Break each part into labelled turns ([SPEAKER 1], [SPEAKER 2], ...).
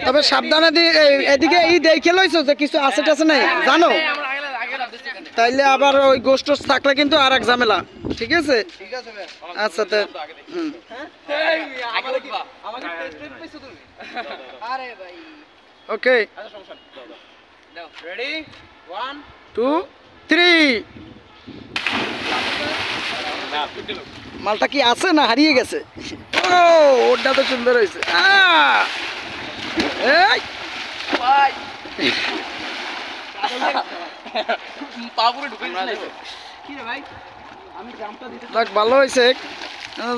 [SPEAKER 1] তবে সাবধানে এদিকে এই দেখে লইছো যে কিছু আছে টাছে নাই জানো, তাইলে আবার ওই গোস্ট থাকলে কিন্তু আর এক ঝামেলা। ঠিক আছে আচ্ছা তো ওকে রেডি 1 2 3 মালটা কি আছে না হারিয়ে গেছে? ও ওটা তো সুন্দর হয়েছে। ভালো হয়েছে,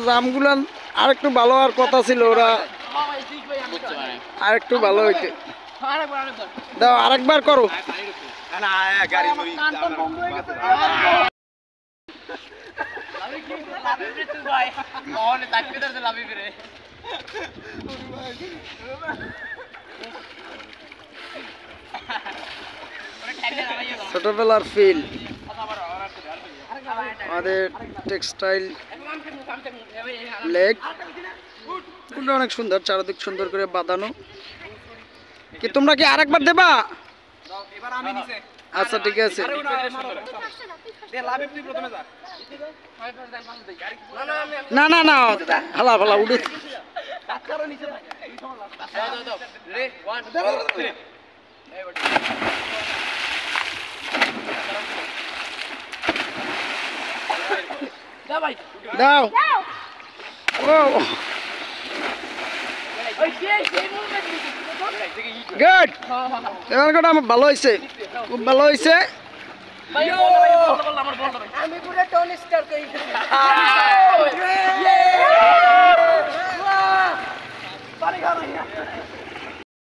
[SPEAKER 1] জামগুলো আর একটু ভালো আর কথা ছিল, ওরা আর একটু ভালো হইতে দাও, আরেকবার করো। ছোটবেলার ফিল আমাদের টেক্সটাইল লেক অনেক সুন্দর, চারদিক সুন্দর করে বাঁধানো। কি তোমরা কি আরেকবার দেবা? আচ্ছা ঠিক আছে, না না না হালা ফালা উঠে দাও। ও গুড, এবার কথা আমার ভালো হয়েছে, খুব ভালো হয়েছে। আমি পুরো টনি স্টার কই পানি খাও না